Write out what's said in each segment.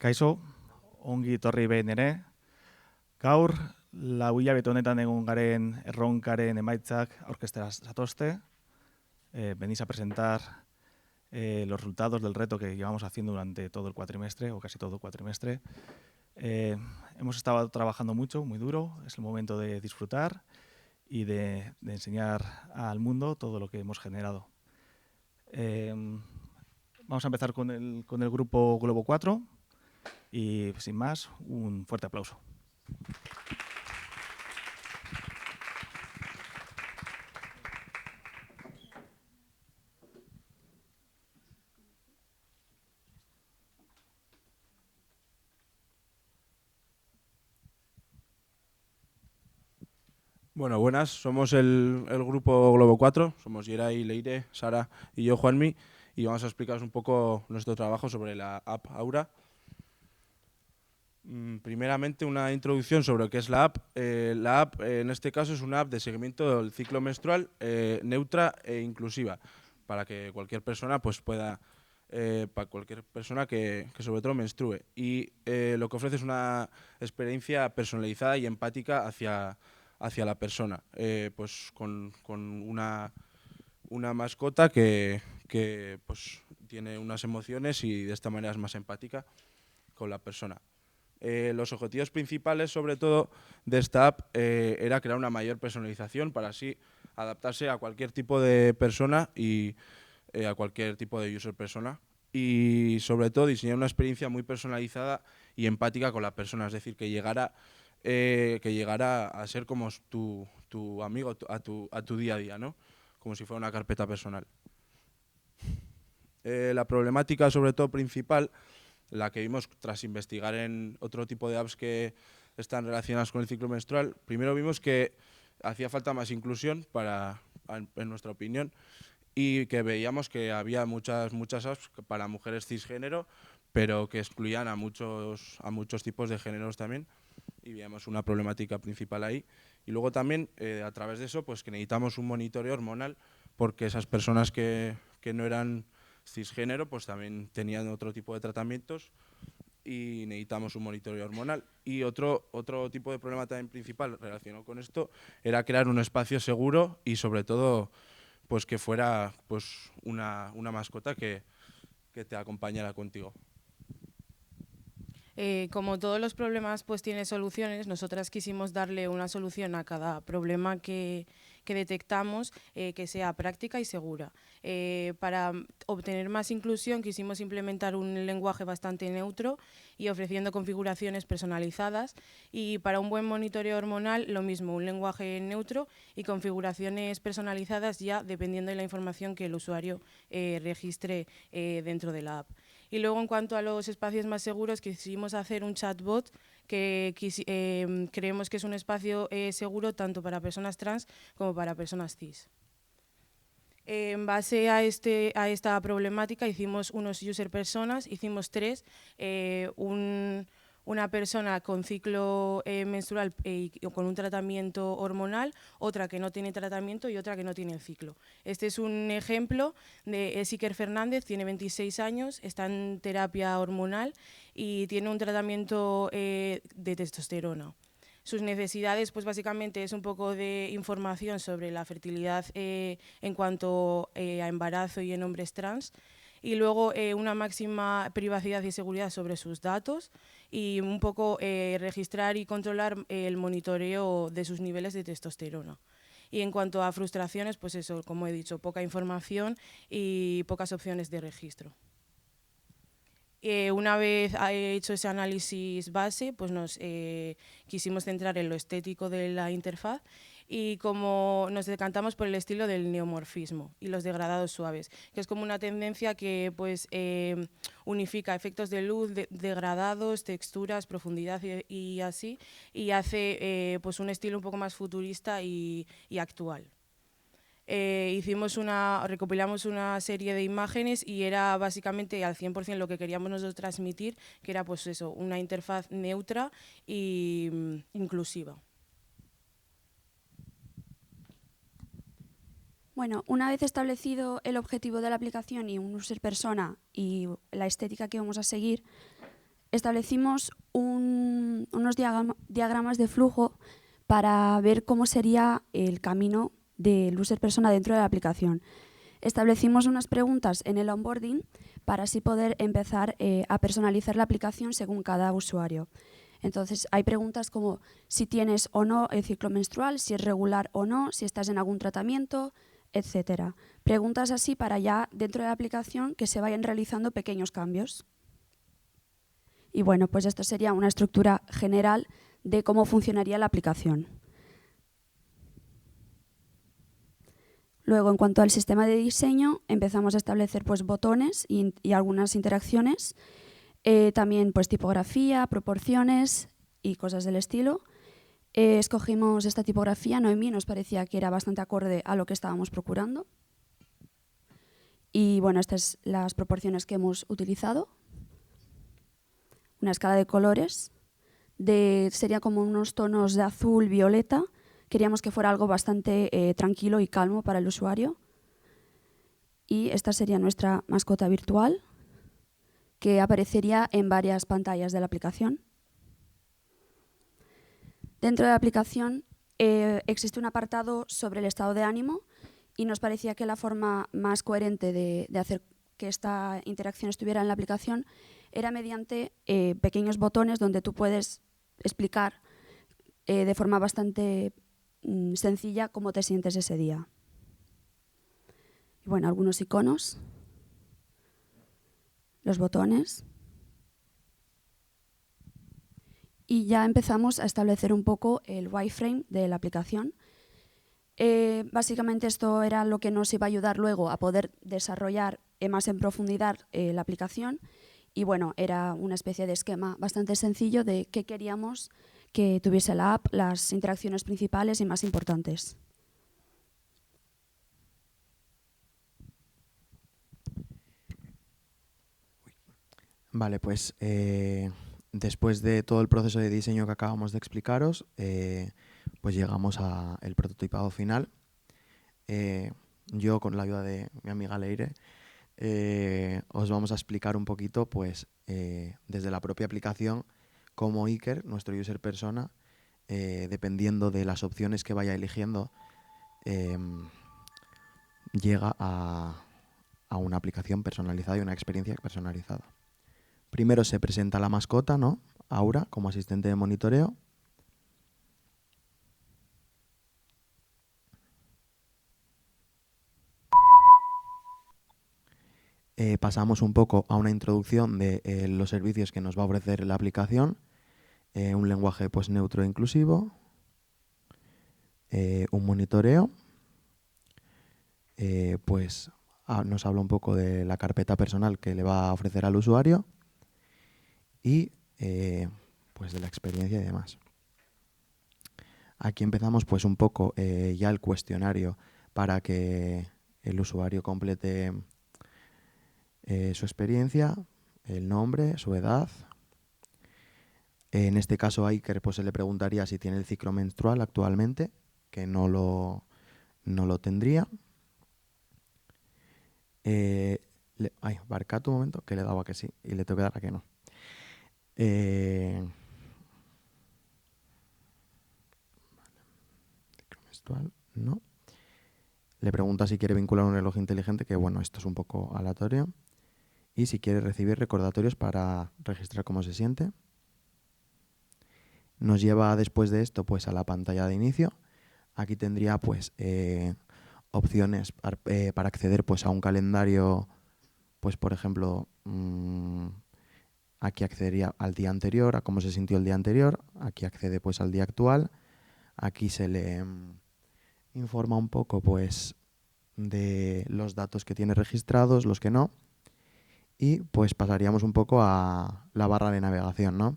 Kaixo, ongi etorri behin ere. Gaur, lau hilabete honetan egon garen erronkaren emaitzak aurkeztera zatozte. Venís a presentar los resultados del reto que llevamos haciendo durante todo el cuatrimestre, o casi todo el cuatrimestre. Hemos estado trabajando mucho, muy duro. Es el momento de disfrutar y de enseñar al mundo todo lo que hemos generado. Vamos a empezar con el grupo Globo 4 y, sin más, un fuerte aplauso. Bueno, buenas, somos el grupo Globo 4, somos Yeray, Leire, Sara y yo, Juanmi, y vamos a explicaros un poco nuestro trabajo sobre la app Aura. Primeramente, una introducción sobre lo que es la app. La app, en este caso, es una app de seguimiento del ciclo menstrual neutra e inclusiva, para que cualquier persona pues, pueda, para cualquier persona que sobre todo menstrue. Y lo que ofrece es una experiencia personalizada y empática hacia la persona, pues con una mascota que pues, tiene unas emociones y de esta manera es más empática con la persona. Los objetivos principales, sobre todo, de esta app era crear una mayor personalización para así adaptarse a cualquier tipo de persona y a cualquier tipo de user persona. Y sobre todo diseñar una experiencia muy personalizada y empática con la persona, es decir, que llegara a ser como tu amigo a tu día a día, ¿no? Como si fuera una carpeta personal. La problemática, sobre todo principal, la que vimos tras investigar en otro tipo de apps que están relacionadas con el ciclo menstrual, primero vimos que hacía falta más inclusión en nuestra opinión, y que veíamos que había muchas apps para mujeres cisgénero, pero que excluían a muchos tipos de géneros también, y veíamos una problemática principal ahí. Y luego también, a través de eso, pues que necesitamos un monitoreo hormonal, porque esas personas que no eran cisgénero pues también tenían otro tipo de tratamientos y necesitamos un monitoreo hormonal. Y otro tipo de problema también principal relacionado con esto era crear un espacio seguro y sobre todo pues que fuera pues una mascota que te acompañara contigo. Como todos los problemas pues tiene soluciones, nosotras quisimos darle una solución a cada problema que detectamos, que sea práctica y segura. Para obtener más inclusión quisimos implementar un lenguaje bastante neutro y ofreciendo configuraciones personalizadas, y para un buen monitoreo hormonal lo mismo, un lenguaje neutro y configuraciones personalizadas ya dependiendo de la información que el usuario registre dentro de la app. Y luego, en cuanto a los espacios más seguros, quisimos hacer un chatbot que creemos que es un espacio seguro tanto para personas trans como para personas cis. En base a esta problemática hicimos unos user personas, hicimos tres, una persona con ciclo menstrual y con un tratamiento hormonal, otra que no tiene tratamiento y otra que no tiene el ciclo. Este es un ejemplo de Iker Fernández, tiene 26 años, está en terapia hormonal y tiene un tratamiento de testosterona. Sus necesidades, pues básicamente es un poco de información sobre la fertilidad en cuanto a embarazo y en hombres trans, y luego una máxima privacidad y seguridad sobre sus datos y un poco registrar y controlar el monitoreo de sus niveles de testosterona. Y en cuanto a frustraciones, pues eso, como he dicho, poca información y pocas opciones de registro. Una vez hecho ese análisis base, pues nos quisimos centrar en lo estético de la interfaz, y como nos decantamos por el estilo del neomorfismo y los degradados suaves, que es como una tendencia que pues, unifica efectos de luz, degradados, texturas, profundidad y así, y hace pues un estilo un poco más futurista y actual. Recopilamos una serie de imágenes y era básicamente al 100% lo que queríamos nosotros transmitir, que era pues eso, una interfaz neutra e inclusiva. Bueno, una vez establecido el objetivo de la aplicación y un user persona y la estética que vamos a seguir, establecimos unos diagramas de flujo para ver cómo sería el camino del user persona dentro de la aplicación. Establecimos unas preguntas en el onboarding para así poder empezar a personalizar la aplicación según cada usuario. Entonces, hay preguntas como si tienes o no el ciclo menstrual, si es regular o no, si estás en algún tratamiento, etcétera. Preguntas así para ya dentro de la aplicación que se vayan realizando pequeños cambios. Y bueno, pues esto sería una estructura general de cómo funcionaría la aplicación. Luego, en cuanto al sistema de diseño, empezamos a establecer pues, botones y algunas interacciones. También pues, tipografía, proporciones y cosas del estilo. Escogimos esta tipografía, Noemí nos parecía que era bastante acorde a lo que estábamos procurando. Y bueno, estas son las proporciones que hemos utilizado. Una escala de colores, sería como unos tonos de azul, violeta. Queríamos que fuera algo bastante tranquilo y calmo para el usuario. Y esta sería nuestra mascota virtual, que aparecería en varias pantallas de la aplicación. Dentro de la aplicación existe un apartado sobre el estado de ánimo y nos parecía que la forma más coherente de hacer que esta interacción estuviera en la aplicación era mediante pequeños botones donde tú puedes explicar de forma bastante sencilla cómo te sientes ese día. Y bueno, algunos iconos, los botones. Y ya empezamos a establecer un poco el wireframe de la aplicación. Básicamente esto era lo que nos iba a ayudar luego a poder desarrollar más en profundidad la aplicación. Y bueno, era una especie de esquema bastante sencillo de qué queríamos que tuviese la app, las interacciones principales y más importantes. Vale, pues después de todo el proceso de diseño que acabamos de explicaros, pues llegamos al prototipado final. Yo, con la ayuda de mi amiga Leire, os vamos a explicar un poquito, pues, desde la propia aplicación, cómo Iker, nuestro user persona, dependiendo de las opciones que vaya eligiendo, llega a una aplicación personalizada y una experiencia personalizada. Primero se presenta la mascota, ¿no? Aura, como asistente de monitoreo. Pasamos un poco a una introducción de los servicios que nos va a ofrecer la aplicación. Un lenguaje pues, neutro e inclusivo. Un monitoreo. Pues nos habla un poco de la carpeta personal que le va a ofrecer al usuario. Y pues de la experiencia y demás. Aquí empezamos pues un poco ya el cuestionario para que el usuario complete su experiencia, el nombre, su edad. En este caso a Iker pues, se le preguntaría si tiene el ciclo menstrual actualmente, que no lo tendría. Barcat un momento, que le daba que sí y le tengo que dar a que no. No. Le pregunta si quiere vincular un reloj inteligente, que bueno, esto es un poco aleatorio. Y si quiere recibir recordatorios para registrar cómo se siente. Nos lleva después de esto pues a la pantalla de inicio. Aquí tendría pues opciones para acceder pues a un calendario, pues por ejemplo, aquí accedería al día anterior, a cómo se sintió el día anterior. Aquí accede pues al día actual. Aquí se le informa un poco pues de los datos que tiene registrados, los que no. Y pues pasaríamos un poco a la barra de navegación, ¿no?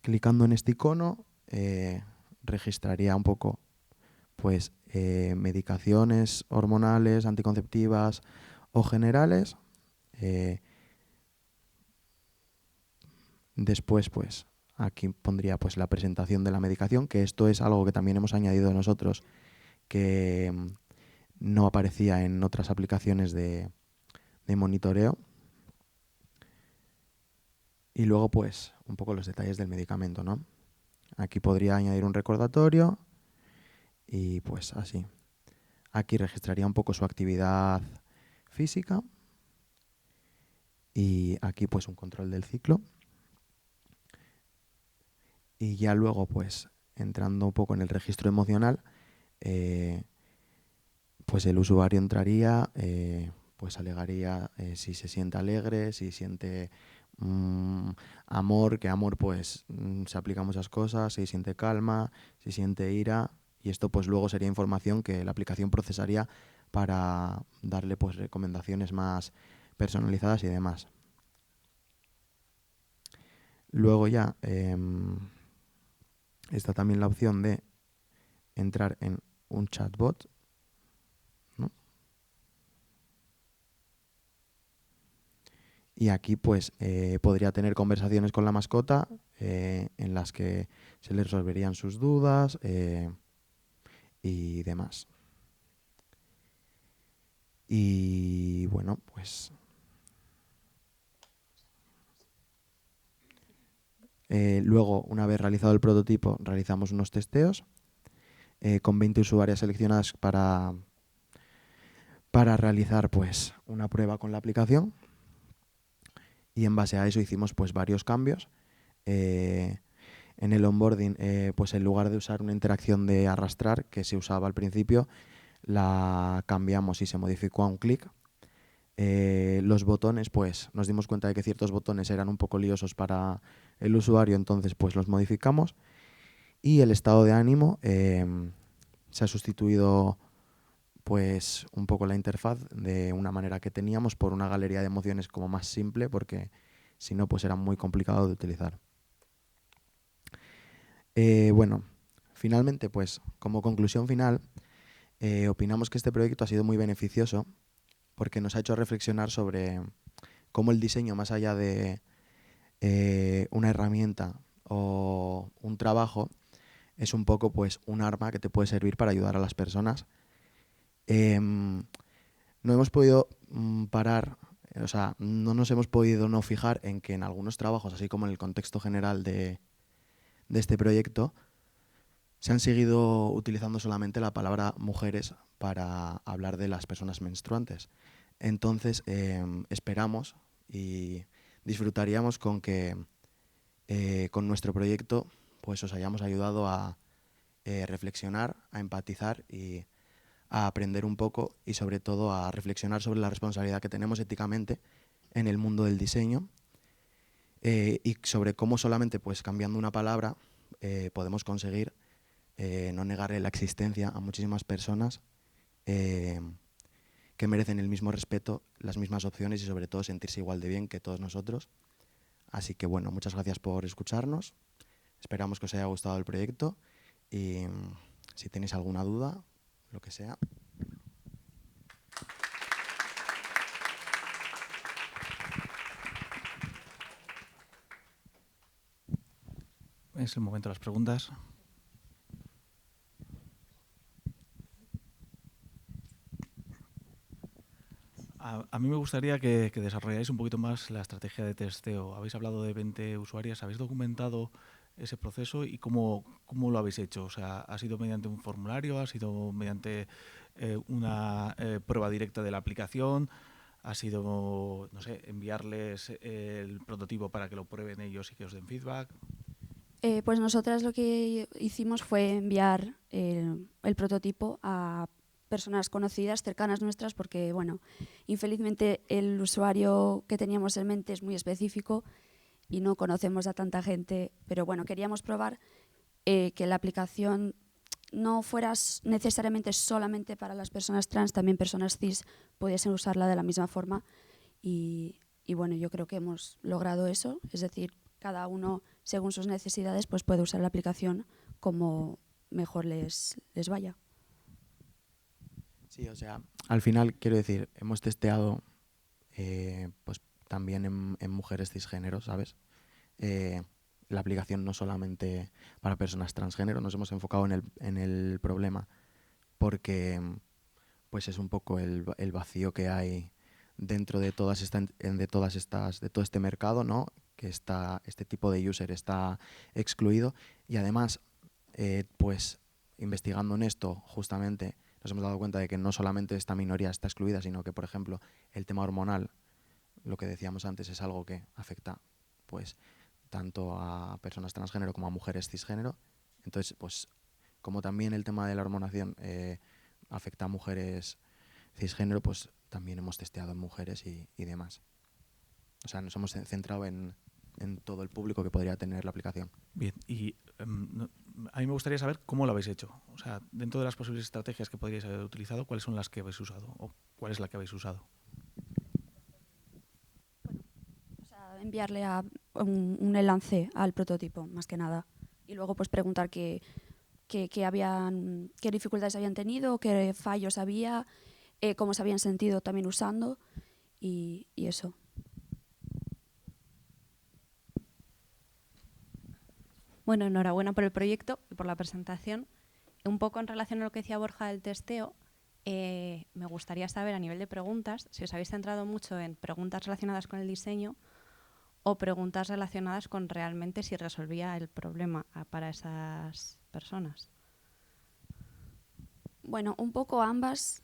Clicando en este icono registraría un poco pues medicaciones hormonales, anticonceptivas o generales. Después pues aquí pondría pues la presentación de la medicación, que esto es algo que también hemos añadido nosotros que no aparecía en otras aplicaciones de monitoreo. Y luego, pues, un poco los detalles del medicamento, ¿no? Aquí podría añadir un recordatorio y pues así. Aquí registraría un poco su actividad física y aquí pues un control del ciclo. Y ya luego, pues, entrando un poco en el registro emocional, pues el usuario entraría, pues alegaría si se siente alegre, si siente amor, que amor pues se aplica a muchas cosas, si siente calma, si siente ira, y esto pues luego sería información que la aplicación procesaría para darle pues recomendaciones más personalizadas y demás. Luego ya está también la opción de entrar en un chatbot, ¿no? Y aquí pues podría tener conversaciones con la mascota en las que se le resolverían sus dudas y demás. Y bueno, pues luego, una vez realizado el prototipo, realizamos unos testeos con 20 usuarias seleccionadas para realizar pues una prueba con la aplicación. Y en base a eso hicimos pues varios cambios. En el onboarding, pues en lugar de usar una interacción de arrastrar que se usaba al principio, la cambiamos y se modificó a un clic. Los botones, pues nos dimos cuenta de que ciertos botones eran un poco liosos para el usuario, entonces pues los modificamos. Y el estado de ánimo se ha sustituido pues un poco la interfaz de una manera que teníamos por una galería de emociones como más simple, porque si no pues era muy complicado de utilizar. Bueno, finalmente pues como conclusión final opinamos que este proyecto ha sido muy beneficioso porque nos ha hecho reflexionar sobre cómo el diseño, más allá de una herramienta o un trabajo, es un poco pues un arma que te puede servir para ayudar a las personas. No hemos podido parar, o sea, no nos hemos podido no fijar en que en algunos trabajos, así como en el contexto general de este proyecto, se han seguido utilizando solamente la palabra mujeres para hablar de las personas menstruantes. Entonces, esperamos y disfrutaríamos con que con nuestro proyecto pues os hayamos ayudado a reflexionar, a empatizar y a aprender un poco y sobre todo a reflexionar sobre la responsabilidad que tenemos éticamente en el mundo del diseño y sobre cómo solamente pues cambiando una palabra podemos conseguir no negarle la existencia a muchísimas personas que merecen el mismo respeto, las mismas opciones y sobre todo sentirse igual de bien que todos nosotros. Así que bueno, muchas gracias por escucharnos. Esperamos que os haya gustado el proyecto y si tenéis alguna duda, lo que sea. Es el momento de las preguntas. A mí me gustaría que desarrolláis un poquito más la estrategia de testeo. Habéis hablado de 20 usuarias, ¿habéis documentado ese proceso y cómo lo habéis hecho? O sea, ¿ha sido mediante un formulario? ¿Ha sido mediante una prueba directa de la aplicación? ¿Ha sido, no sé, enviarles el prototipo para que lo prueben ellos y que os den feedback? Pues nosotras lo que hicimos fue enviar el prototipo a personas conocidas, cercanas nuestras, porque, bueno, infelizmente el usuario que teníamos en mente es muy específico y no conocemos a tanta gente, pero bueno, queríamos probar que la aplicación no fuera necesariamente solamente para las personas trans, también personas cis pudiesen usarla de la misma forma y bueno, yo creo que hemos logrado eso, es decir, cada uno según sus necesidades pues puede usar la aplicación como mejor les vaya. Sí, o sea, al final, quiero decir, hemos testeado pues también en mujeres cisgénero, ¿sabes? La aplicación no solamente para personas transgénero, nos hemos enfocado en el problema porque pues es un poco el vacío que hay dentro de todo este mercado, ¿no? que este tipo de user está excluido. Y además, pues investigando en esto, justamente nos hemos dado cuenta de que no solamente esta minoría está excluida, sino que, por ejemplo, el tema hormonal, lo que decíamos antes, es algo que afecta pues tanto a personas transgénero como a mujeres cisgénero. Entonces, pues como también el tema de la hormonación afecta a mujeres cisgénero, pues también hemos testeado en mujeres y demás. O sea, nos hemos centrado en todo el público que podría tener la aplicación. Bien, y a mí me gustaría saber cómo lo habéis hecho. O sea, dentro de las posibles estrategias que podríais haber utilizado, ¿cuáles son las que habéis usado? ¿O cuál es la que habéis usado? O sea, enviarle un enlace al prototipo, más que nada. Y luego pues preguntar qué dificultades habían tenido, qué fallos había, cómo se habían sentido también usando y eso. Bueno, enhorabuena por el proyecto y por la presentación. Un poco en relación a lo que decía Borja del testeo, me gustaría saber a nivel de preguntas si os habéis centrado mucho en preguntas relacionadas con el diseño o preguntas relacionadas con realmente si resolvía el problema para esas personas. Bueno, un poco ambas.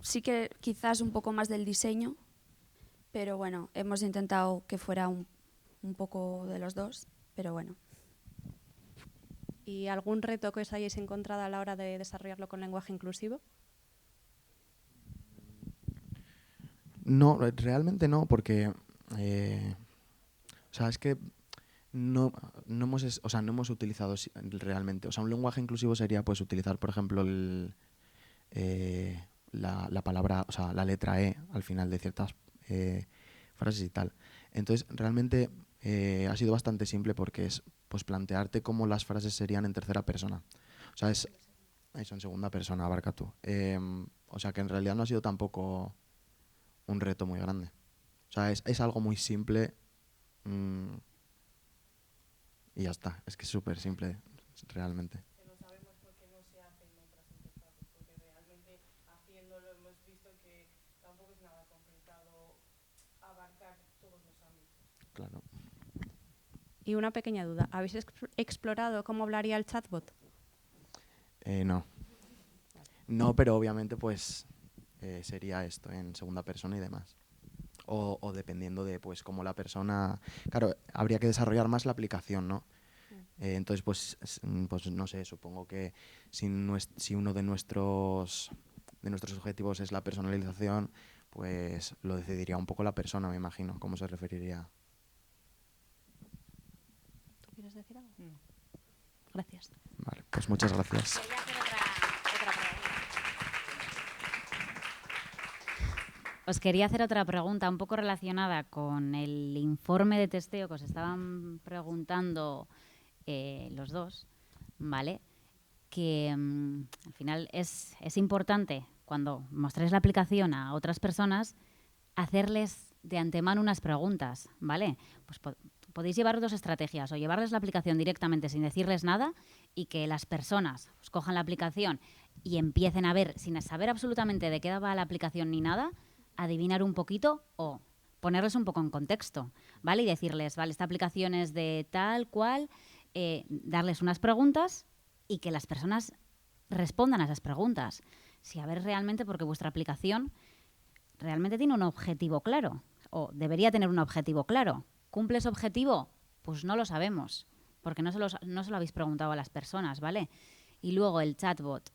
Sí que quizás un poco más del diseño, pero bueno, hemos intentado que fuera un poco de los dos, pero bueno. ¿Y algún reto que os hayáis encontrado a la hora de desarrollarlo con lenguaje inclusivo? No, realmente no, porque o sea, es que no hemos utilizado realmente. O sea, un lenguaje inclusivo sería pues utilizar, por ejemplo, la palabra, o sea, la letra E al final de ciertas frases y tal. Entonces, realmente ha sido bastante simple porque es pues plantearte cómo las frases serían en tercera persona. O sea, eso en segunda persona, abarca tú. O sea, que en realidad no ha sido tampoco un reto muy grande. O sea, es algo muy simple y ya está. Es que es súper simple, realmente. No sabemos por qué no se hace en otras interfaces, porque realmente haciéndolo hemos visto que tampoco es nada complicado abarcar todos los ámbitos. Claro. Y una pequeña duda, ¿habéis explorado cómo hablaría el chatbot? No. No, pero obviamente pues sería esto en segunda persona y demás. O dependiendo de pues cómo la persona... Claro, habría que desarrollar más la aplicación, ¿no? Entonces, pues no sé, supongo que si uno de nuestros objetivos es la personalización, pues lo decidiría un poco la persona, me imagino, cómo se referiría. ¿Tú quieres decir algo? No. Gracias. Vale, pues muchas gracias. Quería hacer otra pregunta. Os quería hacer otra pregunta un poco relacionada con el informe de testeo que os estaban preguntando los dos, ¿vale? Que al final es importante cuando mostréis la aplicación a otras personas hacerles de antemano unas preguntas, ¿vale? Pues podéis llevar dos estrategias, o llevarles la aplicación directamente sin decirles nada y que las personas pues, cojan la aplicación y empiecen a ver, sin saber absolutamente de qué va la aplicación ni nada, adivinar un poquito o ponerles un poco en contexto, ¿vale? Y decirles, vale, esta aplicación es de tal cual, darles unas preguntas y que las personas respondan a esas preguntas. Si a ver realmente, porque vuestra aplicación realmente tiene un objetivo claro, o debería tener un objetivo claro. ¿Cumple ese objetivo? Pues no lo sabemos, porque no se lo habéis preguntado a las personas, ¿vale? Y luego el chatbot.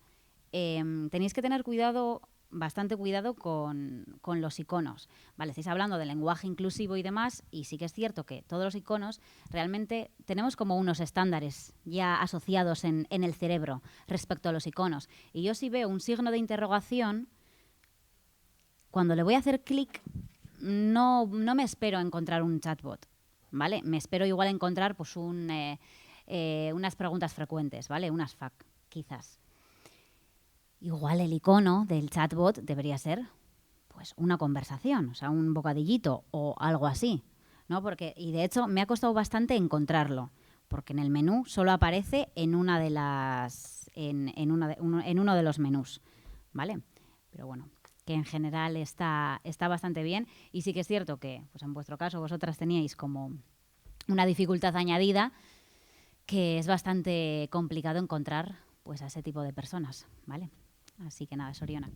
Tenéis que tener cuidado, bastante cuidado con los iconos, ¿vale? Estáis hablando de lenguaje inclusivo y demás, y sí que es cierto que todos los iconos realmente tenemos como unos estándares ya asociados en el cerebro respecto a los iconos. Y yo si veo un signo de interrogación, cuando le voy a hacer clic, no me espero a encontrar un chatbot, ¿vale? Me espero igual a encontrar pues unas preguntas frecuentes, ¿vale? Unas FAQ, quizás. Igual el icono del chatbot debería ser pues una conversación, o sea, un bocadillito o algo así, ¿no? Y de hecho me ha costado bastante encontrarlo, porque en el menú solo aparece en uno de los menús, ¿vale? Pero bueno, que en general está bastante bien, y sí que es cierto que pues en vuestro caso vosotras teníais como una dificultad añadida que es bastante complicado encontrar pues a ese tipo de personas, ¿vale? Así que nada, Sorionak.